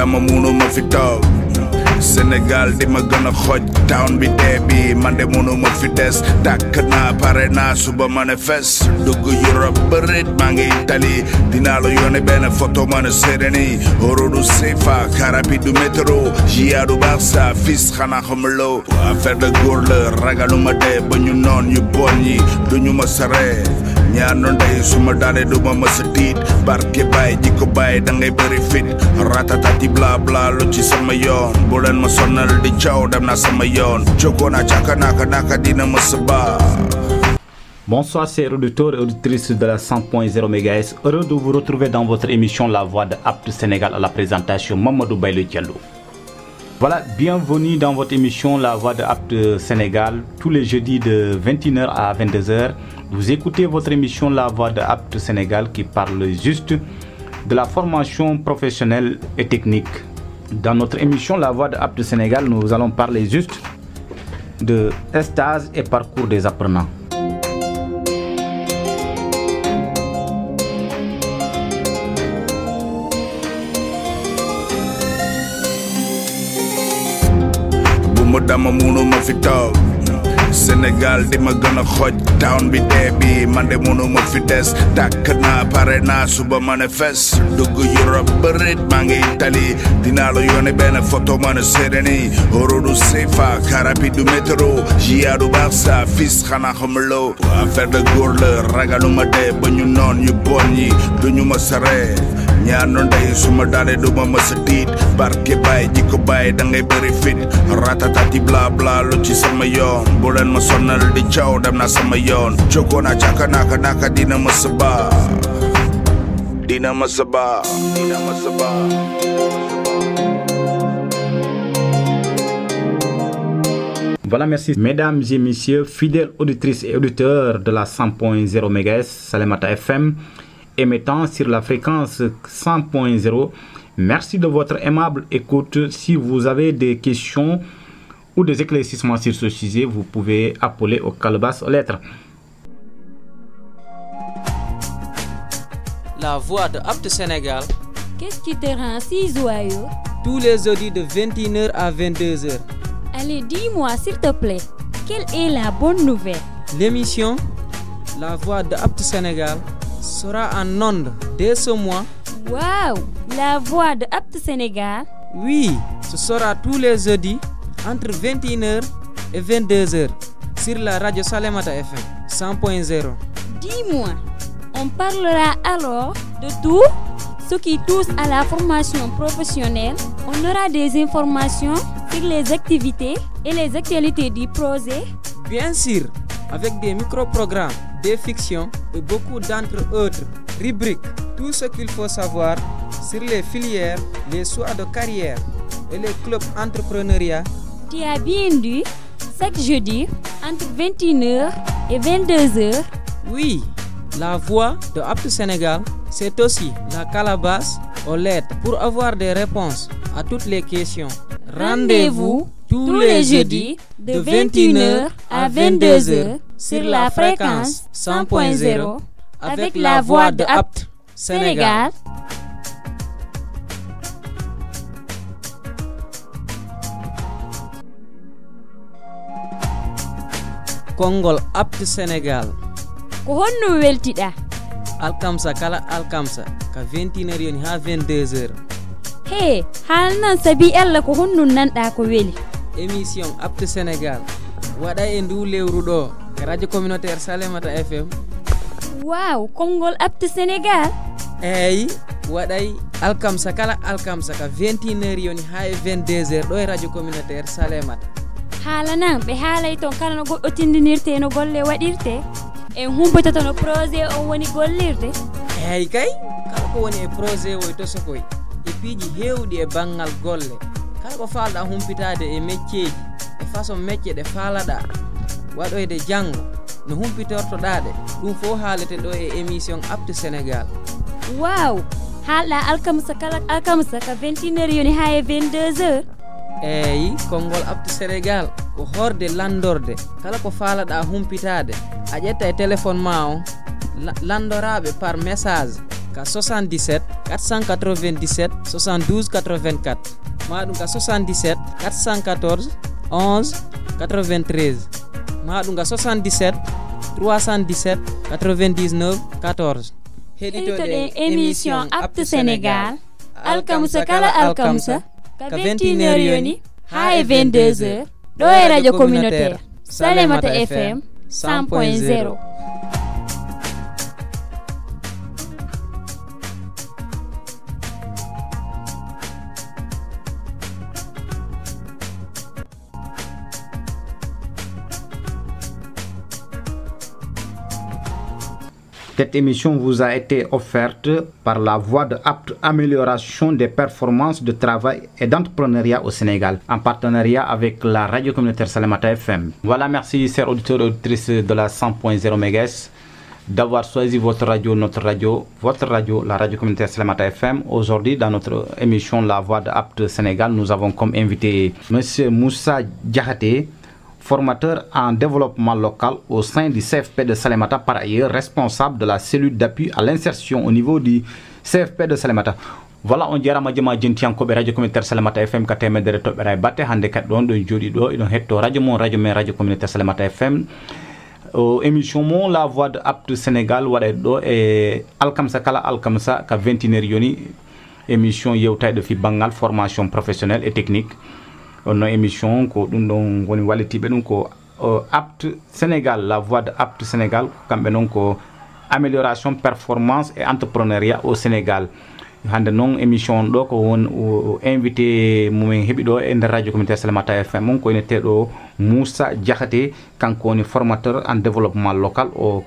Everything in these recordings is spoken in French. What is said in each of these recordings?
dama munu ma fi toog Sénégal di ma gën a xoj town bi dee bi man de munu ma fi des tàkk naa pare naa suba manifeste dugg Europe bërit maa ngi Italie dinaa la yónnee benn photo mën a seede ni oro du Sefa karapi du métro jia du Barça fils xanaa xamuloo affaire de góor la ragaluma dee ba ñu noon yu bon ñi duñu ma saree ñaar no ndey suma daane du ma mës a tiit barke baay ji ko baay da ngay bëri fit ratatati bla bla lu ci sama yoon bu leen ma sonal di caw dem na sama yoon jokoo naa caka naka dina mës a baax. Bonsoir chers auditeurs et auditrices de la 100.0 MHz, heureux de vous retrouver dans votre émission La Voix de Apt Sénégal à la présentation Mamadou Bayle Diallo. Voilà, bienvenue dans votre émission La Voix de Apt Sénégal, tous les jeudis de 21h à 22h. Vous écoutez votre émission La Voix de Apt Sénégal qui parle juste de la formation professionnelle et technique. Dans notre émission La Voix de Apt Sénégal, nous allons parler juste de stage et parcours des apprenants. dama munu ma fi toog Sénégal di ma gën a xoj town bi dee bi man de munu ma fi des tàkk naa pare naa suba manifeste dugg Europe bërit maa ngi Italie dinaa la yónnee benn photo mën a seede ni oro du Sefa karapi du métro jia du Barça fils xanaa xamuloo affaire de góor la ragaluma dee ba ñu noon yu bon ñi duñu ma saree ñaar no ndey suma daane du ma mës a tiit barke baay ji ko baay da ngay bëri fit ratatati bla bla lu ci sama yoon bu leen ma sonal di caw dem na sama yoon jokoo naa caka naka dina mës a baax dina mës a baax dina mës a baax. Voilà, merci. Mesdames et messieurs, fidèles auditrices et auditeurs de la 100.0 MHz, Salemata FM, émettant sur la fréquence 100.0. Merci de votre aimable écoute. Si vous avez des questions ou des éclaircissements sur ce sujet, vous pouvez appeler au Calebas aux lettres. La Voix de Apt Sénégal. Qu'est-ce qui te rend si joyeux? Tous les jeudis de 21h à 22h. Allez, dis-moi s'il te plaît, quelle est la bonne nouvelle? L'émission La Voix de Apt Sénégal sera en ondes dès ce mois. Waouh! La Voix de Apt Sénégal? Oui, ce sera tous les jeudis entre 21h et 22h sur la radio Salemata FM 100.0. Dis-moi, on parlera alors de tout ce qui touche à la formation professionnelle. On aura des informations sur les activités et les actualités du projet. Bien sûr, avec des micro-programmes, des fictions et beaucoup d'entre autres rubriques. Tout ce qu'il faut savoir sur les filières, les choix de carrière et les clubs entrepreneuriat. Tu as bien dit, chaque jeudi, entre 21h et 22h. Oui, la Voix de Apt Sénégal, c'est aussi la calebasse aux lettres pour avoir des réponses à toutes les questions. Rendez-vous tous les jeudis de 21h à 22h sur la fréquence 100.0 avec la Voix de Apt Sénégal. Kongol Apt Sénégal. Ko honno weltiɗa? Alkamsa kala alkamsa ka 21h yoni ha 22h. He, halnan sabi Allah ko honno nanɗa ko weli. Émission Apt Sénégal waɗa e ndu lewru ɗo radio communautaire Salemata FM. Wow, Kongol Apt Sénégal. Eyi, waɗay alkamsa kala alkamsa ka 21h yoni ha 22h ɗo e radio communautaire Salemata. Halanan ɓe haalay ton kala no goɗɗo tindinirte no golle waɗirte en humpitoto no projet on woni gollirde. Eyi kay kala ko woni e projet o to sokoy e piiji heewɗi e banggal golle kala ko falɗa humpitade e métier ji e façon métier ɗe faalaɗa waɗoyde janngo no humpitortoɗa ɗe ɗum fof haalete ɗo e émission Apt Sénégal. Wow, haalɗa alkamisa kala alkamisa ka 21h yoni ha e 22h. Eyi, Kongol Apt Sénégal ko horde landorde kala ko faalaɗa humpitade a ƴetta e téléphone ma o landoraɓe par message ka 77 497 72 84 maɗum ka 77 414 11 93 maɗum ka 77 317 99 14 heɗitoɗe émission Aptu Sénégal alkamsa kala alkamsa ka 21h yoni ha e 22h ɗo e radio communautaire Salemata FM 100.0. Cette émission vous a été offerte par la voie de amélioration des performances de travail et d'entrepreneuriat au Sénégal, en partenariat avec la radio communautaire Salemata FM. Voilà, merci, chers auditeurs et auditrices de la 100.0 MHz, d'avoir choisi votre radio, notre radio, votre radio, la radio communautaire Salemata FM. Aujourd'hui, dans notre émission La Voix de Apte Sénégal, nous avons comme invité M. Moussa Diakhaté, formateur en développement local au sein du CFP de Salemata, par ailleurs responsable de la cellule d'appui à l'insertion au niveau du CFP de Salemata. Voilà, on dirait que je radio communautaire Salemata FM ka temedere toɓɓere batte hande kadi ɗon ɗo jooɗi ɗo eɗon hetto radio mon radio men radio communautaire Salemata FM émission mon La Voix de Apte Sénégal waɗe ɗo e alkamsa kala alkamsa ka 21h yoni émission yewtayɗo fi banggal formation professionnelle et technique. On a émission ko ɗum ɗon woni wallitiɓe ɗum ko Apte Sénégal, la voix de Apte Sénégal, kamɓe noon ko amélioration performance et entrepreneuriat au Sénégal. Hande noon émission ɗo ko won invité mumen heeɓi ɗo e nder radio communautaire Salemata FM on ko ineteɗo Moussa Diakhaté, kanko woni formateur en développement local au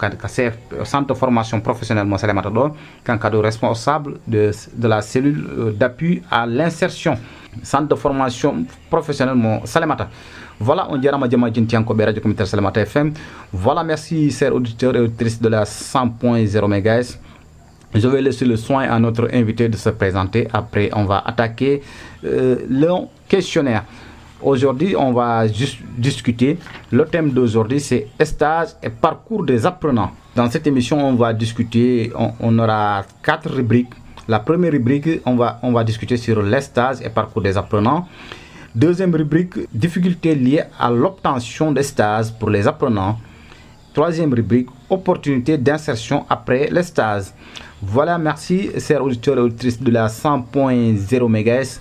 centre de formation professionnelle mo Salemata ɗo, kanko ɗo responsable de la cellule d'appui à l'insertion, centre de formation professionnelle mo Salemata. Voilà, on dirait Madjama Djintiankobe radio communautaire Salemata FM. Voilà, merci chers auditeurs et auditrices de la 100.0 MHz. Je vais laisser le soin à notre invité de se présenter. Après, on va attaquer le questionnaire. Aujourd'hui, on va juste discuter. Le thème d'aujourd'hui, c'est stage et parcours des apprenants. Dans cette émission, on va discuter, on aura 4 rubriques. La première rubrique, on va discuter sur les stages et parcours des apprenants. Deuxième rubrique, difficultés liées à l'obtention des stages pour les apprenants. Troisième rubrique, opportunités d'insertion après les stages. Voilà, merci, chers auditeurs et auditrices de la 100.0 MHz.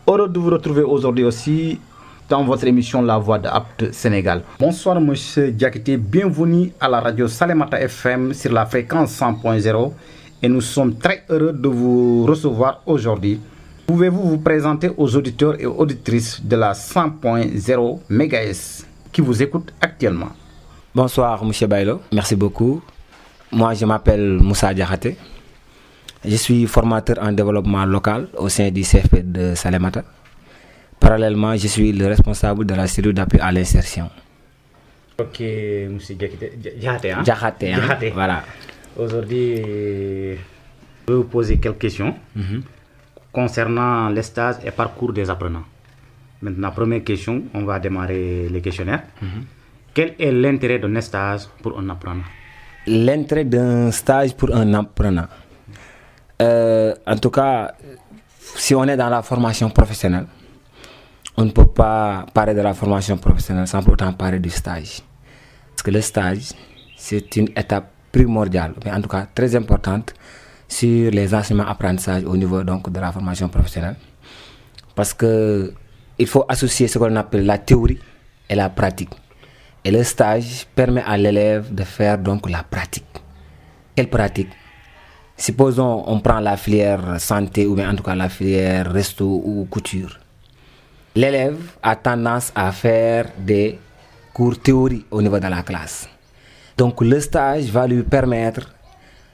Heureux de vous retrouver aujourd'hui aussi dans votre émission La Voix de Apte Sénégal. Bonsoir, monsieur Diakhaté. Bienvenue à la radio Salemata FM sur la fréquence 100.0. Et nous sommes très heureux de vous recevoir aujourd'hui. Pouvez-vous vous présenter aux auditeurs et auditrices de la 100.0 MHz qui vous écoutent actuellement? Bonsoir, monsieur Baylo. Merci beaucoup. Moi, je m'appelle Moussa Diakhaté. Je suis formateur en développement local au sein du CFP de Salemata. Parallèlement, je suis le responsable de la cellule d'appui à l'insertion. Ok, monsieur Diakhaté. Hein? Diakhaté, voilà. Aujourd'hui, je vais vous poser quelques questions concernant les stages et parcours des apprenants. Maintenant, première question, on va démarrer les questionnaires. Quel est l'intérêt d'un stage pour un apprenant? L'intérêt d'un stage pour un apprenant. En tout cas, si on est dans la formation professionnelle, on ne peut pas parler de la formation professionnelle sans pour autant parler du stage. Parce que le stage, c'est une étape primordiale, mais en tout cas très importante sur les enseignements-apprentissages au niveau donc de la formation professionnelle. Parce qu'il faut associer ce qu'on appelle la théorie et la pratique. Et le stage permet à l'élève de faire donc la pratique. Quelle pratique? Supposons on prend la filière santé ou bien en tout cas la filière resto ou couture. L'élève a tendance à faire des cours théorie au niveau de la classe. Donc le stage va lui permettre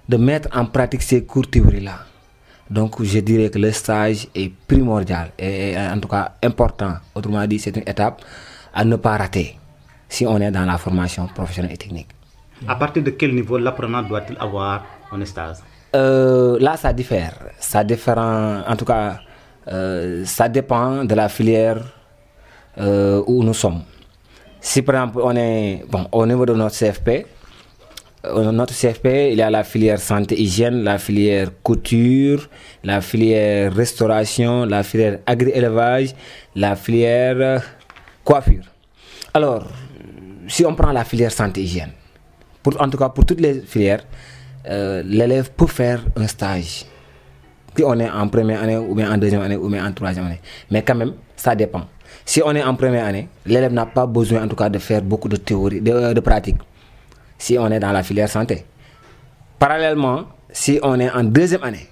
de mettre en pratique ces cours théorie-là. Donc je dirais que le stage est primordial et en tout cas important. Autrement dit, c'est une étape à ne pas rater si on est dans la formation professionnelle et technique. À partir de quel niveau l'apprenant doit-il avoir un stage? Là, ça diffère. Ça diffère en tout cas, ça dépend de la filière où nous sommes. Si par exemple on est au niveau de notre CFP, notre CFP, il y a la filière santé-hygiène, la filière couture, la filière restauration, la filière agri-élevage, la filière coiffure. Alors, si on prend la filière santé-hygiène, en tout cas pour toutes les filières, l'élève peut faire un stage. Si on est en première année, ou bien en deuxième année, ou bien en troisième année. Mais quand même, ça dépend. Si on est en première année, l'élève n'a pas besoin en tout cas de faire beaucoup de théorie, de pratique. Si on est dans la filière santé. Parallèlement, si on est en deuxième année,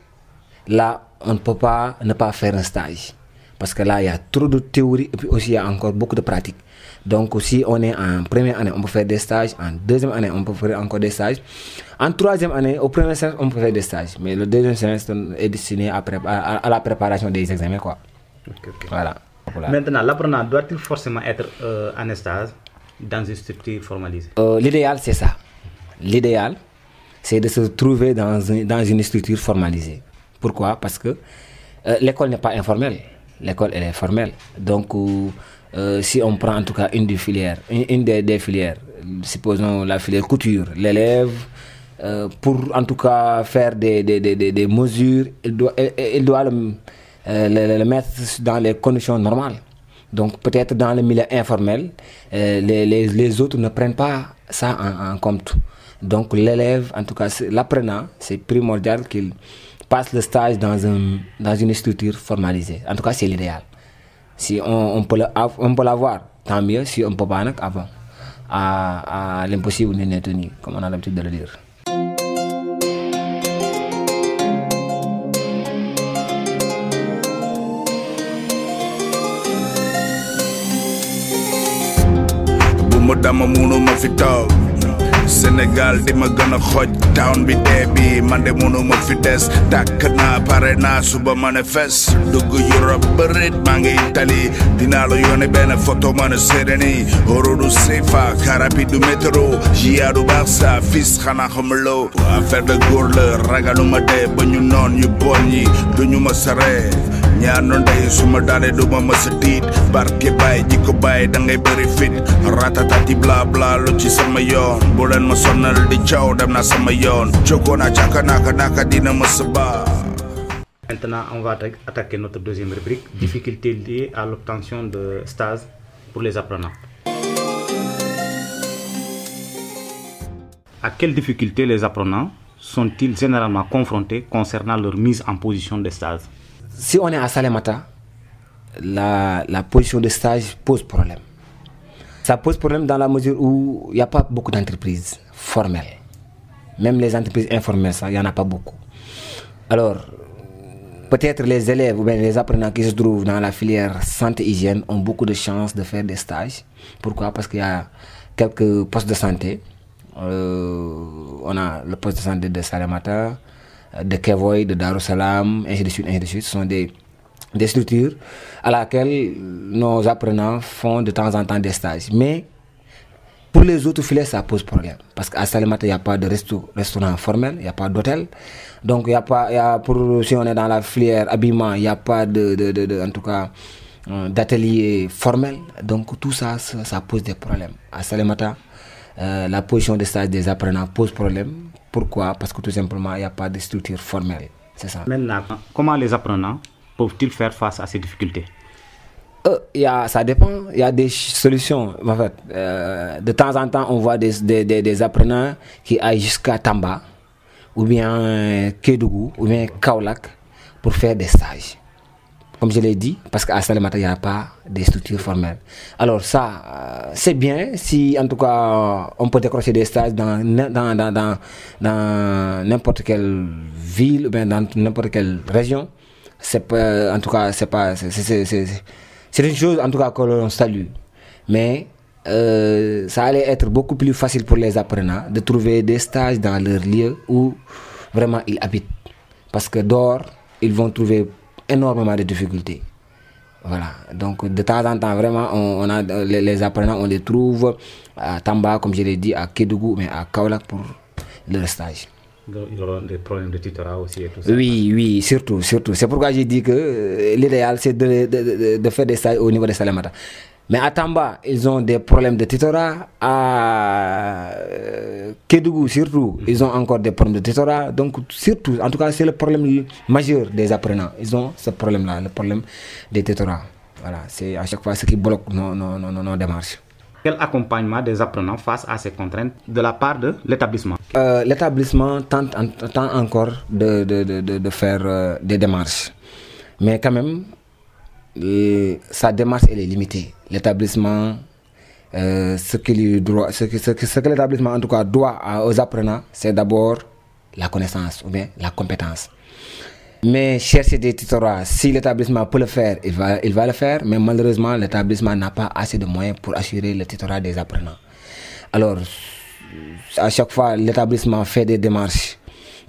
là, on ne peut pas ne pas faire un stage. Parce que là, il y a trop de théorie et puis aussi il y a encore beaucoup de pratique. Donc, si on est en première année, on peut faire des stages. En deuxième année, on peut faire encore des stages. En troisième année, au premier semestre, on peut faire des stages. Mais le deuxième semestre est destiné à la préparation des examens, quoi. Okay. Voilà. Maintenant, l'apprenant doit-il forcément être en stage dans une structure formalisée? L'idéal, c'est ça. L'idéal, c'est de se trouver dans une structure formalisée. Pourquoi? Parce que l'école n'est pas informelle. L'école, elle est formelle. Donc, si on prend en tout cas une des filières, supposons la filière couture, l'élève, pour en tout cas faire des mesures, il doit le mettre dans les conditions normales. Donc peut-être dans le milieu informel, les autres ne prennent pas ça en compte. Donc l'élève, en tout cas l'apprenant, c'est primordial qu'il passe le stage dans une structure formalisée. En tout cas, c'est l'idéal. Si on peut l'avoir, tant mieux. Si on ne peut pas, avant. À l'impossible n'est tenu, comme on a l'habitude de le dire. Sénégal di ma gën a xoj town bi dee bi man de mënu ma fi des tàkk naa pare naa suba manifeste dugg Europe bërit maa ngi Italie dinaa la yónnee benn photo mën a seede ni oro du CFA karapi du métro jia du Barça fils xanaa xamuloo affaire de góor la ragaluma dee ba ñu noon yu bon yi duñu ma saree ñaar noon day suma dalee du ma mës a tiit barke baay jikko baay da ngay bëri fit ratatati bla bla lu ci sama yoon bu leen ma sonal di caw dem na sama yoon jógoon a càkka naka dina ma saba. Maintenant, on va attaquer notre deuxième rubrique, difficultés liées à l'obtention de stages pour les apprenants. À quelles difficultés les apprenants sont-ils généralement confrontés concernant leur mise en position de stage? Si on est à Salémata, la position de stage pose problème. Ça pose problème dans la mesure où il n'y a pas beaucoup d'entreprises formelles. Même les entreprises informelles, il n'y en a pas beaucoup. Alors, peut-être les élèves ou bien les apprenants qui se trouvent dans la filière santé-hygiène ont beaucoup de chances de faire des stages. Pourquoi? Parce qu'il y a quelques postes de santé. On a le poste de santé de Salémata, de Kevoy, de Darussalam, ainsi de suite, ainsi de suite. Ce sont des structures à laquelle nos apprenants font de temps en temps des stages. Mais pour les autres filières, ça pose problème. Parce qu'à Salémata, il n'y a pas de restaurant formel, il n'y a pas d'hôtel. Donc, si on est dans la filière habillement, il n'y a pas en tout cas, d'atelier formel. Donc, tout ça, ça pose des problèmes. À Salémata, la position de stage des apprenants pose problème. Pourquoi? Parce que tout simplement, il n'y a pas de structure formelle. C'est ça. Maintenant, comment les apprenants peuvent-ils faire face à ces difficultés? Ça dépend. Il y a des solutions. En fait, de temps en temps, on voit des apprenants qui aillent jusqu'à Tamba, ou bien Kédougou, ou bien Kaolack, pour faire des stages. Comme je l'ai dit, parce qu'à Salémata, il n'y a pas de structure formelle. Alors ça, c'est bien si en tout cas on peut décrocher des stages dans n'importe quelle ville ou bien dans n'importe quelle région. En tout cas, c'est une chose en tout cas que l'on salue. Mais ça allait être beaucoup plus facile pour les apprenants de trouver des stages dans leur lieu où vraiment ils habitent. Parce que dehors, ils vont trouver énormément de difficultés. Voilà. Donc de temps en temps, vraiment, on a les apprenants, on les trouve à Tamba, comme je l'ai dit, à Kédougou, mais à Kaolack pour leur stage. Il y aura des problèmes de tutorat aussi et tout ça. Oui, surtout. C'est pourquoi j'ai dit que l'idéal, c'est de faire des stages au niveau de Salémata. Mais à Tamba, ils ont des problèmes de tutorat. À Kédougou, surtout, ils ont encore des problèmes de tutorat. Donc, surtout, en tout cas, c'est le problème majeur des apprenants. Ils ont ce problème-là, le problème des tutorats. Voilà, c'est à chaque fois ce qui bloque nos démarches. Quel accompagnement des apprenants face à ces contraintes de la part de l'établissement? L'établissement tente encore de faire des démarches. Mais quand même, sa démarche elle est limitée. L'établissement, ce que l'établissement en tout cas doit aux apprenants, c'est d'abord la connaissance ou bien la compétence. Mais chercher des tutorats, si l'établissement peut le faire, il va le faire. Mais malheureusement, l'établissement n'a pas assez de moyens pour assurer le tutorat des apprenants. Alors, à chaque fois, l'établissement fait des démarches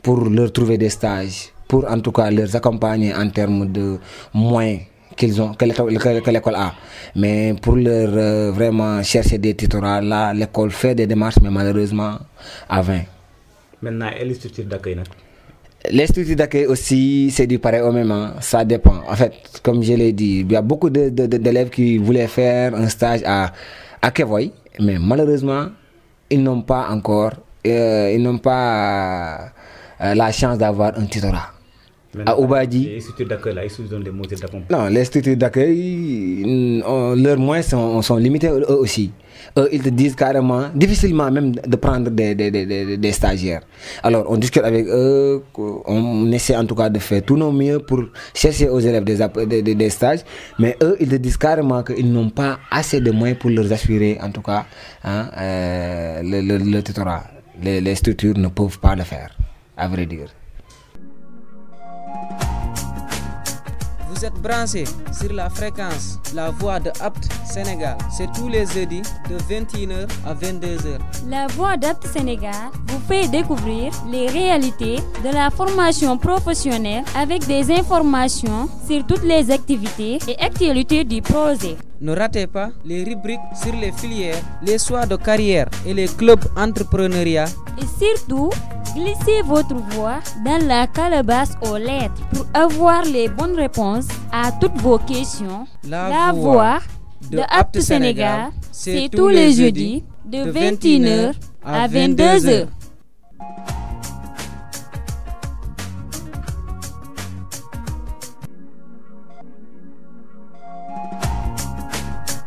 pour leur trouver des stages, pour en tout cas les accompagner en termes de moyens que l'école a. Mais pour leur vraiment chercher des tutorats, là, l'école fait des démarches, mais malheureusement, à 20. Maintenant, et les structures d'accueil? Les structures d'accueil aussi, c'est du pareil au même, hein. Ça dépend. En fait, comme je l'ai dit, il y a beaucoup d'élèves qui voulaient faire un stage à Kevoy, mais malheureusement, ils n'ont pas encore la chance d'avoir un tutorat. À Oubadi, les structures d'accueil, là, ils ont des moyens d'accompagnement? Non, les structures d'accueil, leurs moyens sont limités eux aussi. Ils te disent carrément, difficilement même de prendre des stagiaires. Alors on discute avec eux, on essaie en tout cas de faire tout nos mieux pour chercher aux élèves des stages, mais eux ils te disent carrément qu'ils n'ont pas assez de moyens pour leur assurer en tout cas le tutorat. Les structures ne peuvent pas le faire, à vrai dire. Vous êtes branchés sur la fréquence La Voix de Apt Sénégal. C'est tous les jeudis de 21h à 22h. La Voix d'Apt Sénégal vous fait découvrir les réalités de la formation professionnelle avec des informations sur toutes les activités et actualités du projet. Ne ratez pas les rubriques sur les filières, les choix de carrière et les clubs entrepreneuriat. Et surtout, glissez votre voix dans la calebasse aux lettres pour avoir les bonnes réponses à toutes vos questions. La Voix de Apt Sénégal, c'est tous les jeudis de 21h à 22h.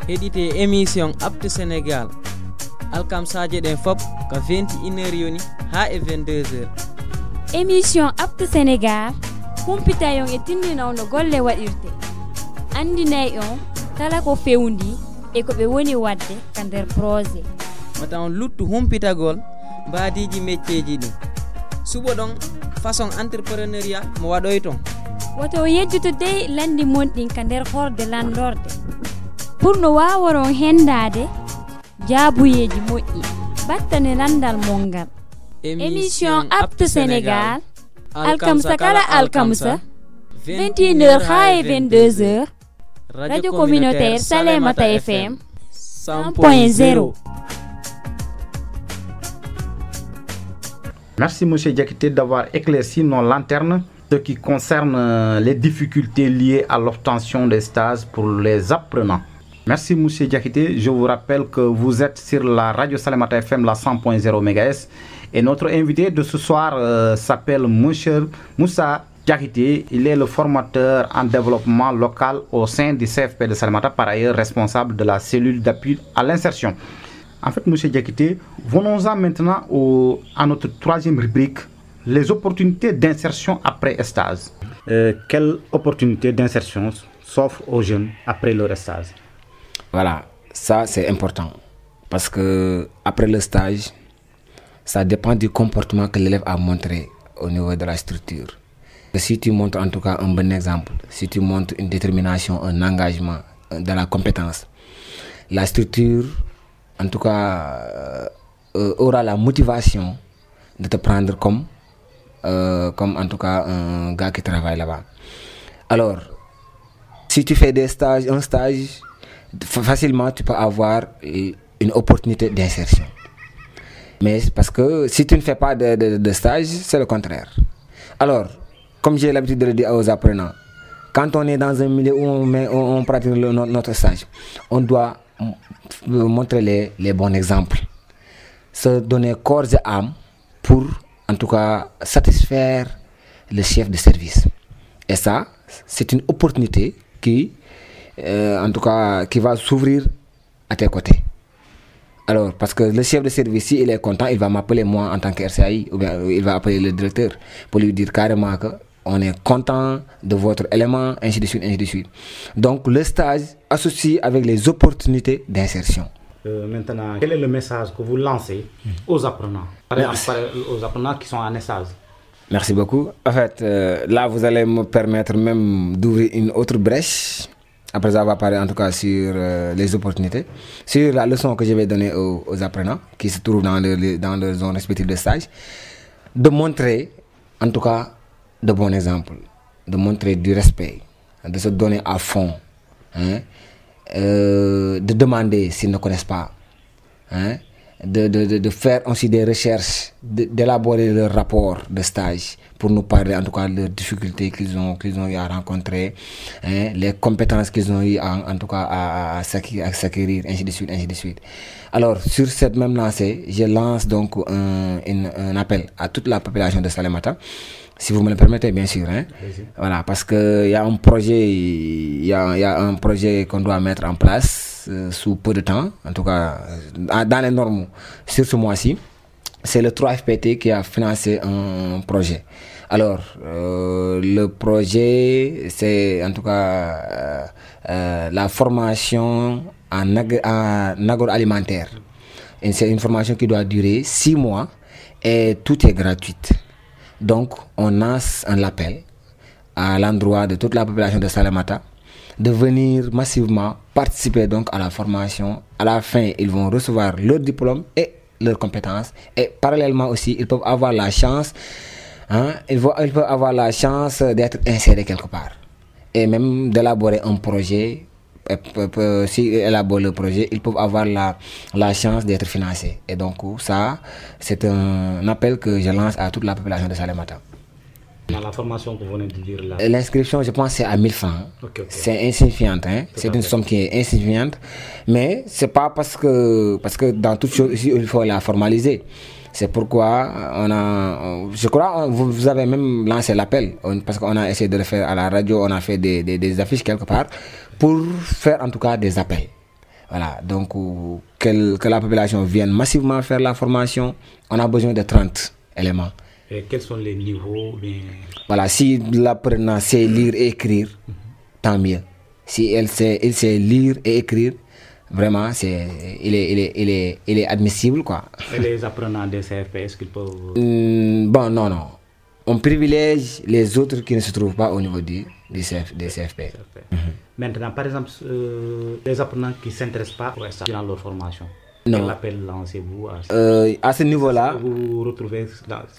Édité émission Apt Sénégal. Alkam Sadje den Fop ka 21h yoni ha e 22h. Émission Apt Sénégal kumpita yon e tindinaw no golle wadirte. Andinay on kala ko fewndi e ko be woni wadde ka nder projet. Matan luttu humpitagol baadiji métieji ni. Subo don façon entrepreneuriat mo wadoy ton. Woto yejjuto dey landi mon din ka nder horde landorde. Pour no wawaron hendade jaabuyeji moƴƴi battane landal mongal. Émission Apt Sénégal alkamsa kala alkamsa 21h ha 22h radio communautaire Salémata FM 100.0. Merci M. Diakité d'avoir éclairci nos lanternes ce qui concerne les difficultés liées à l'obtention des stages pour les apprenants. Merci M. Diakité. Je vous rappelle que vous êtes sur la radio Salémata FM, la 100.0 MHz. Et notre invité de ce soir s'appelle M. Moussa Diakité. Il est le formateur en développement local au sein du CFP de Salémata, par ailleurs responsable de la cellule d'appui à l'insertion. En fait, M. Diakité, venons-en maintenant à notre troisième rubrique, les opportunités d'insertion après stage. Quelles opportunités d'insertion s'offrent aux jeunes après leur stage? Voilà, ça c'est important parce que après le stage, ça dépend du comportement que l'élève a montré au niveau de la structure. Si tu montres en tout cas un bon exemple, si tu montres une détermination, un engagement, de la compétence, la structure en tout cas aura la motivation de te prendre comme en tout cas un gars qui travaille là-bas. Alors, si tu fais un stage, facilement tu peux avoir une opportunité d'insertion. Mais parce que si tu ne fais pas de stage, c'est le contraire. Alors, comme j'ai l'habitude de le dire aux apprenants, quand on est dans un milieu où on pratique notre stage, on doit montrer les bons exemples, se donner corps et âme pour, en tout cas, satisfaire le chef de service. Et ça, c'est une opportunité qui, en tout cas, qui va s'ouvrir à tes côtés. Alors, parce que le chef de service, s'il est content, il va m'appeler moi en tant que RCAI, ou bien il va appeler le directeur pour lui dire carrément qu'on est content de votre élément, ainsi de suite, ainsi de suite. Donc, le stage associé avec les opportunités d'insertion. Maintenant, quel est le message que vous lancez aux apprenants? Par exemple, aux apprenants qui sont en stage. Merci beaucoup. En fait, là, vous allez me permettre même d'ouvrir une autre brèche, après avoir parlé en tout cas sur les opportunités, sur la leçon que je vais donner aux apprenants qui se trouvent dans leur zone respective de stage, de montrer en tout cas de bons exemples, de montrer du respect, de se donner à fond, hein, de demander s'ils ne connaissent pas, hein, de faire aussi des recherches, d'élaborer leur rapport de stage pour nous parler en tout cas de leurs difficultés qu'ils ont eu à rencontrer, hein, les compétences qu'ils ont eu en tout cas à s'acquérir, ainsi de suite, ainsi de suite. Alors, sur cette même lancée, je lance donc un appel à toute la population de Salémata, si vous me le permettez, bien sûr, hein. Voilà, parce qu'il y a un projet, il y a un projet qu'on doit mettre en place sous peu de temps, en tout cas dans les normes sur ce mois-ci. C'est le 3FPT qui a financé un projet. Alors, le projet, c'est en tout cas la formation en agroalimentaire. Et c'est une formation qui doit durer 6 mois et tout est gratuit. Donc, on lance un appel à l'endroit de toute la population de Salémata de venir massivement participer donc à la formation. À la fin, ils vont recevoir leur diplôme et leurs compétences. Et parallèlement aussi, ils peuvent avoir la chance, hein, ils peuvent avoir la chance d'être insérés quelque part. Et même d'élaborer un projet. S'ils élaborent le projet, ils peuvent avoir la chance d'être financés. Et donc ça, c'est un appel que je lance à toute la population de Salémata. Dans la formation que vous venez de dire là, l'inscription, je pense, c'est à 1000 francs. Okay. C'est insignifiant, hein? C'est une somme qui est insignifiante. Mais c'est pas parce que dans toute chose ici, il faut la formaliser. C'est pourquoi je crois, vous avez même lancé l'appel, parce qu'on a essayé de le faire à la radio, on a fait des affiches quelque part, pour faire en tout cas des appels. Voilà, donc que la population vienne massivement faire la formation, on a besoin de 30 éléments. Et quels sont les niveaux? Voilà, si l'apprenant sait lire et écrire, tant mieux. Si il sait lire et écrire, vraiment, il est admissible, quoi. Et les apprenants des CFP, est-ce qu'ils peuvent... Bon, non. On privilège les autres qui ne se trouvent pas au niveau des CFP. Maintenant, par exemple, les apprenants qui ne s'intéressent pas dans leur formation, non. Quel appel lancez-vous à ce niveau-là? Vous retrouvez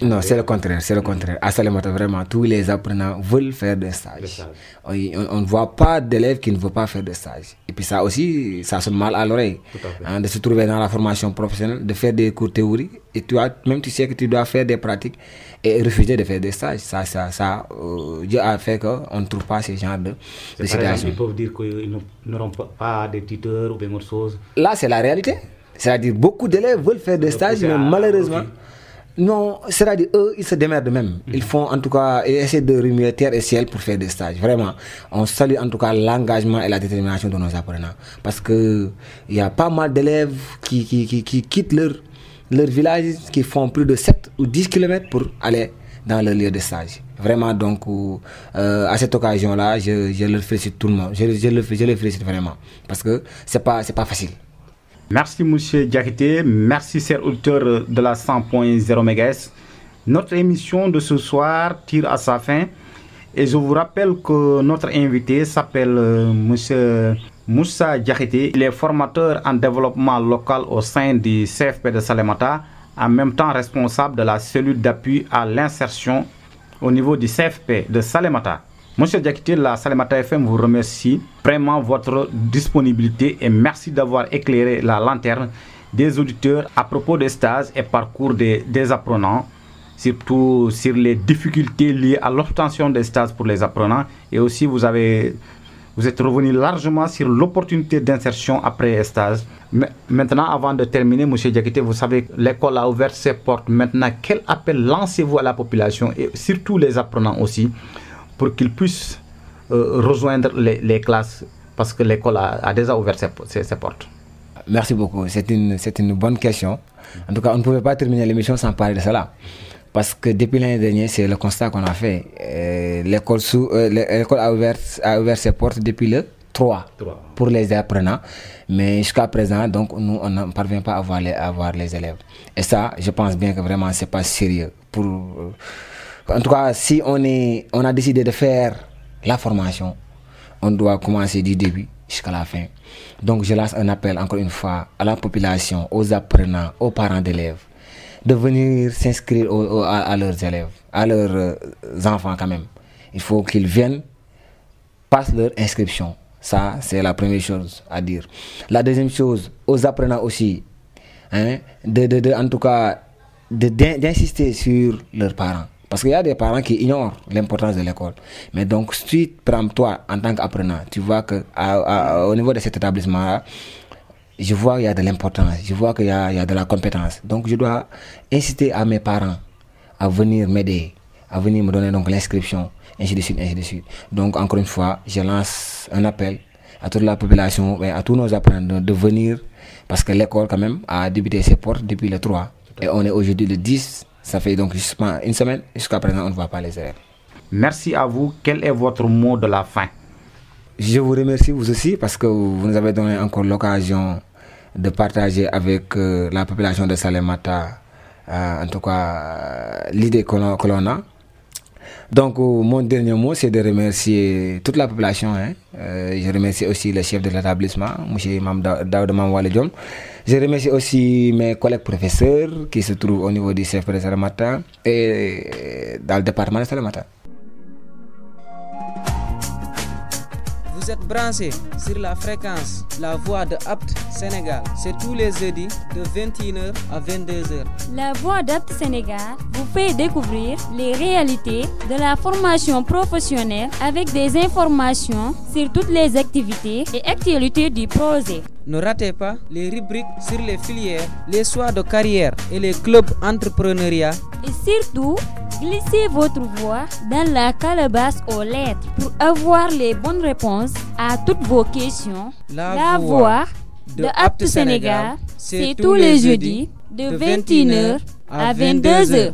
Non, c'est le contraire. À Salémata, vraiment, tous les apprenants veulent faire des stages. On ne voit pas d'élèves qui ne veulent pas faire des stages. Et puis ça aussi, ça sonne mal à l'oreille. Hein, de se trouver dans la formation professionnelle, de faire des cours théoriques, et tu sais que tu dois faire des pratiques et refuser de faire des stages. Ça Dieu a fait qu'on ne trouve pas ce genre de situation. Ils peuvent dire qu'ils n'auront pas de tuteurs ou bien autre chose. Là, c'est la réalité. C'est-à-dire beaucoup d'élèves veulent faire des stages, mais malheureusement, non, c'est-à-dire eux, ils se démerdent eux-mêmes. Ils font en tout cas, ils essaient de remuer terre et ciel pour faire des stages. Vraiment, on salue en tout cas l'engagement et la détermination de nos apprenants. Parce qu'il y a pas mal d'élèves qui quittent leur village, qui font plus de 7 ou 10 km pour aller dans leur lieu de stage. Vraiment, donc, à cette occasion-là, je leur félicite tout le monde. Je les félicite vraiment. Parce que c'est pas facile. Merci M. Diakité, merci chers auditeurs de la 100.0 MHz. Notre émission de ce soir tire à sa fin et je vous rappelle que notre invité s'appelle M. Moussa Diakité. Il est formateur en développement local au sein du CFP de Salémata, en même temps responsable de la cellule d'appui à l'insertion au niveau du CFP de Salémata. Monsieur Diakité, la Salémata FM vous remercie vraiment votre disponibilité et merci d'avoir éclairé la lanterne des auditeurs à propos des stages et parcours des apprenants surtout sur les difficultés liées à l'obtention des stages pour les apprenants. Et aussi, vous êtes revenu largement sur l'opportunité d'insertion après stage. Mais maintenant, avant de terminer, M. Diakité, vous savez, l'école a ouvert ses portes. Maintenant, quel appel lancez-vous à la population et surtout les apprenants aussi pour qu'ils puissent rejoindre les classes, parce que l'école a déjà ouvert ses portes? Merci beaucoup. C'est une bonne question. En tout cas, on ne pouvait pas terminer l'émission sans parler de cela. Parce que depuis l'année dernière, c'est le constat qu'on a fait. L'école a ouvert ses portes depuis le 3 pour les apprenants. Mais jusqu'à présent, donc, nous, on ne parvient pas à avoir les élèves. Et ça, je pense bien que vraiment, ce n'est pas sérieux. En tout cas, si on a décidé de faire la formation, on doit commencer du début jusqu'à la fin. Donc, je lance un appel encore une fois à la population, aux apprenants, aux parents d'élèves, de venir s'inscrire à leurs élèves, à leurs enfants quand même. Il faut qu'ils viennent, passent leur inscription. Ça, c'est la première chose à dire. La deuxième chose, aux apprenants aussi, hein, en tout cas, d'insister sur leurs parents. Parce qu'il y a des parents qui ignorent l'importance de l'école. Mais donc, si toi, en tant qu'apprenant, tu vois qu'au niveau de cet établissement-là, je vois qu'il y a de l'importance, je vois qu'il y a de la compétence. Donc, je dois inciter à mes parents à venir m'aider, à venir me donner donc l'inscription, ainsi de suite, ainsi de suite. Donc, encore une fois, je lance un appel à toute la population, à tous nos apprenants de venir, parce que l'école, quand même, a débuté ses portes depuis le 3. Et on est aujourd'hui le 10. Ça fait donc justement une semaine. Jusqu'à présent, on ne voit pas les élèves. Merci à vous. Quel est votre mot de la fin? Je vous remercie, vous aussi, parce que vous nous avez donné encore l'occasion de partager avec la population de Salémata, en tout cas, l'idée que l'on a. Donc, mon dernier mot, c'est de remercier toute la population. Je remercie aussi le chef de l'établissement, M. Daouda Mamwale Diom. Je remercie aussi mes collègues professeurs qui se trouvent au niveau du CFP de Salémata et dans le département de Salémata. Vous êtes branchés sur la fréquence La Voix de Apt Sénégal. C'est tous les jeudis de 21h à 22h. La Voix d'Apt Sénégal vous fait découvrir les réalités de la formation professionnelle avec des informations sur toutes les activités et actualités du projet. Ne ratez pas les rubriques sur les filières, les choix de carrière et les clubs entrepreneuriat. Et surtout, glissez votre voix dans la calebasse aux lettres pour avoir les bonnes réponses à toutes vos questions. La Voix de Apt Sénégal, c'est tous les jeudis de 21h à 22h.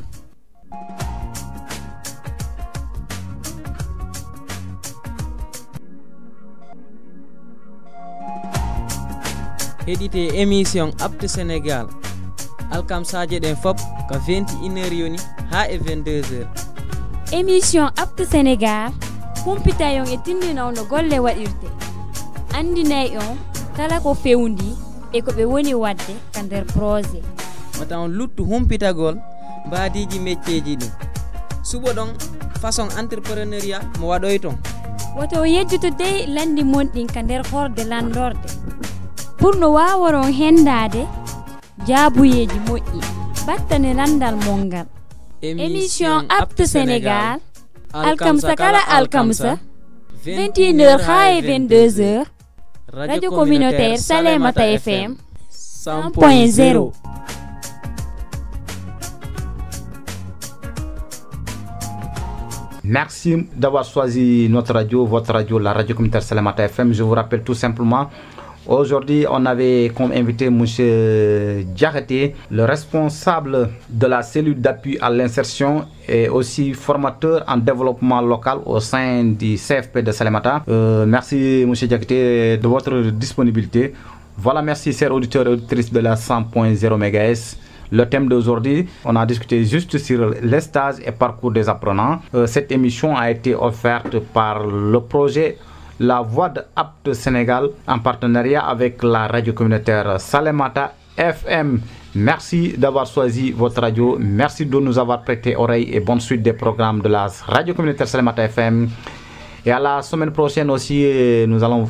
Édité émission Apt Sénégal. Alkam Sadje den Fop ka 21h yoni ha e 22h. Émission Apt Sénégal kumpita yon e tindinaw no golle waɗirte andinay on kala ko fewndi e ko ɓe woni wadde ka nder projet. Watan luttu humpitagol mbadiji métieji ɗi suɓo ɗon façon entrepreneuriat mo waɗoy ton. Woto yejjutude landi monɗin ka nder horde landorde pour no wawaron hendade jaabuyeji moƴƴi battane landal mongal. Émission Apt Sénégal alkamsa kala alkamsa 21h ha e 22h radio communautaire Salémata FM 100.0. Merci d'avoir choisi notre radio, votre radio, la radio communautaire Salémata FM. Je vous rappelle tout simplement, aujourd'hui, on avait comme invité M. Diakité, le responsable de la cellule d'appui à l'insertion et aussi formateur en développement local au sein du CFP de Salémata. Merci M. Diakité de votre disponibilité. Voilà, merci chers auditeurs et auditrices de la 100.0 MHz. Le thème d'aujourd'hui, on a discuté juste sur les stages et parcours des apprenants. Cette émission a été offerte par le projet La Voix de Apt Sénégal en partenariat avec la radio communautaire Salémata FM. Merci d'avoir choisi votre radio. Merci de nous avoir prêté oreille et bonne suite des programmes de la radio communautaire Salémata FM. Et à la semaine prochaine aussi, nous allons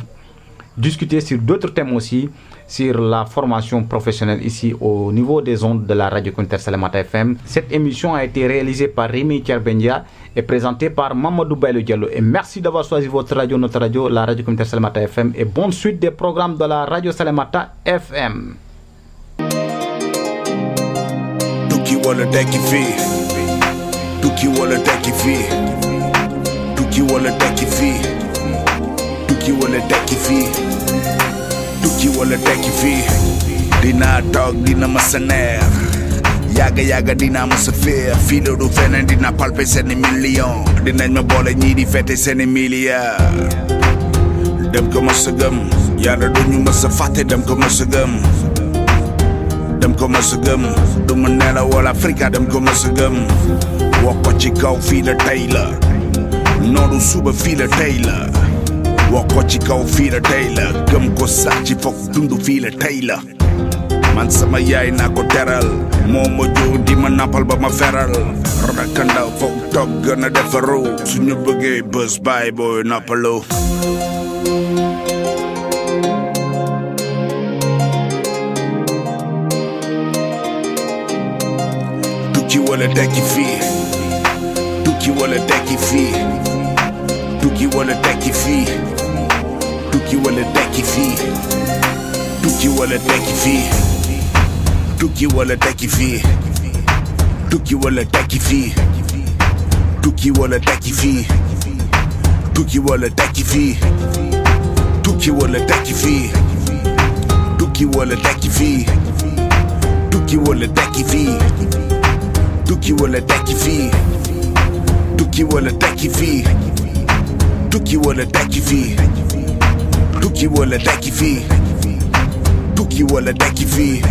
discuter sur d'autres thèmes aussi. sur la formation professionnelle ici au niveau des ondes de la radio communautaire Salémata FM. Cette émission a été réalisée par Rémi Tcherbendia et présentée par Mamadou Bailo Diallo. Et merci d'avoir choisi votre radio, notre radio, la radio communautaire Salémata FM. Et bonne suite des programmes de la radio Salémata FM. Tuki wala deki fi, Tuki wala deki fi, Tuki wala deki fi, Tuki wala deki fi, Tuki wala deki fi. Dina tog dina masaner, yaga dina musafir. Filo du fenen dina palpe seni million. Dinañ ma boole ñi di fete seni milliard. Dem ko masa gëm, yàlla duñu masa fàtte. Dem ko masa gëm, dem ko masa gëm. Du ma nelaw wala Afrika dem ko masa gëm. Wax ko ci kaw fii la tey la, nooru suba fii la tey la. Wax ko ci kaw fii la tey la, gëm ko sax ci fokk dundu fii la tey la. Man sama yaay naa ko teral, moo ma jóg di ma nappal ba ma feral. Rakandaw foog toog gën a defaru, suñu bëggee bës bàyyi booy nappalu. Tuki wala deki fii, Tuki wala deki fii, Tuki wala deki fii, Tuki wala deki fii, Tuki wala deki fii, Tuki wala deki fii, Tuki wala deki fii, Tuki wala deki fii, Tuki wala deki fii, Tuki wala deki fii, Tuki wala deki fii, Tuki wala deki fii, Tuki wala deki fii, Tuki wala deki fii, Tuki wala deki fii, Tuki wala deki fii, Tuki wala deki fii.